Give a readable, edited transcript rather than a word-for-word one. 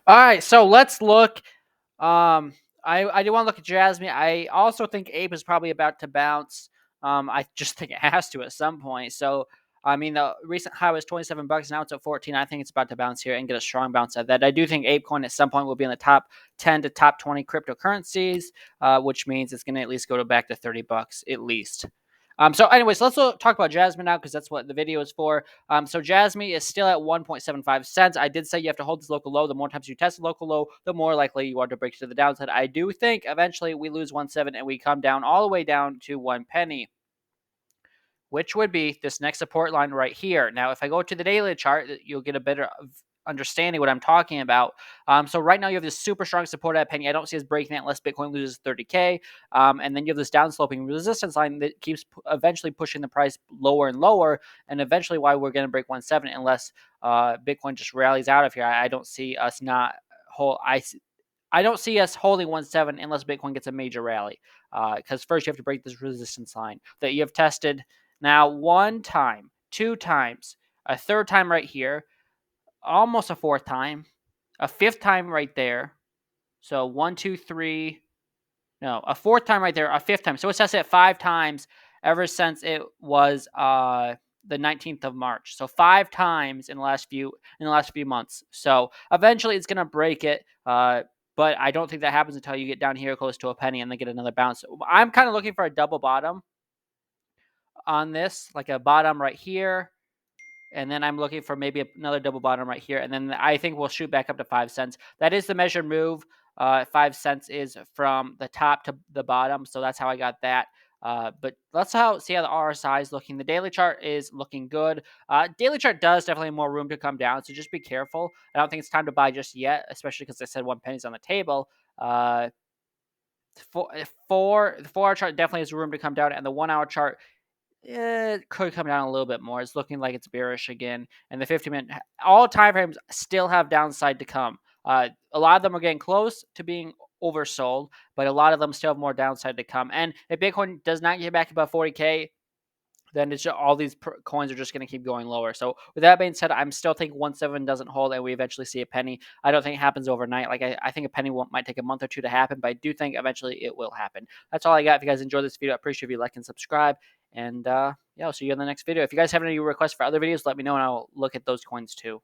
All right, so let's look. I do want to look at Jasmy. I also think Ape is probably about to bounce. I just think it has to at some point. So I mean, the recent high was $27. Now it's at 14. I think it's about to bounce here and get a strong bounce at that. I do think ApeCoin at some point will be in the top 10 to top 20 cryptocurrencies, which means it's going to at least go to back to $30 at least. So, anyways, let's talk about Jasmine now because that's what the video is for. So Jasmy is still at 1.75 cents. I did say you have to hold this local low. The more times you test the local low, the more likely you are to break to the downside. I do think eventually we lose 1.7 and we come down all the way down to 1 penny, which would be this next support line right here. Now, if I go to the daily chart, you'll get a better understanding what I'm talking about. So right now you have this super strong support at penny. I don't see us breaking that unless Bitcoin loses 30K. And then you have this downsloping resistance line that keeps eventually pushing the price lower and lower. And eventually why we're going to break 1.7 unless Bitcoin just rallies out of here. I don't see us not whole. I don't see us holding 1.7 unless Bitcoin gets a major rally. Because first you have to break this resistance line that you have tested now one time, two times, a third time right here, almost a fourth time, a fifth time right there. So one, two, three. No, a fourth time right there, a fifth time. So it's tested 5 times ever since it was the 19th of March. So 5 times in the last few months. So eventually it's gonna break it. But I don't think that happens until you get down here close to a penny and then get another bounce. I'm kind of looking for a double bottom on this, like a bottom right here, and then I'm looking for maybe another double bottom right here, and then I think we'll shoot back up to 5 cents. That is the measured move. 5 cents is from the top to the bottom, so that's how I got that. But let's see how the RSI is looking. The daily chart is looking good. Daily chart does definitely have more room to come down, so just be careful. I don't think it's time to buy just yet, especially because I said 1 penny's on the table. The 4 hour chart definitely has room to come down, and the 1 hour chart it could come down a little bit more. It's looking like it's bearish again, and the 50-minute, all time frames still have downside to come. A lot of them are getting close to being oversold, but a lot of them still have more downside to come. And if Bitcoin does not get back above 40K, then it's just, all these coins are just going to keep going lower. So with that being said, I'm still thinking 1.7 doesn't hold, and we eventually see a penny. I don't think it happens overnight. Like I think a penny might take a month or two to happen, but I do think eventually it will happen. That's all I got. If you guys enjoyed this video, I appreciate if you like and subscribe. And yeah, I'll see you in the next video. If you guys have any requests for other videos, let me know, and I'll look at those coins too.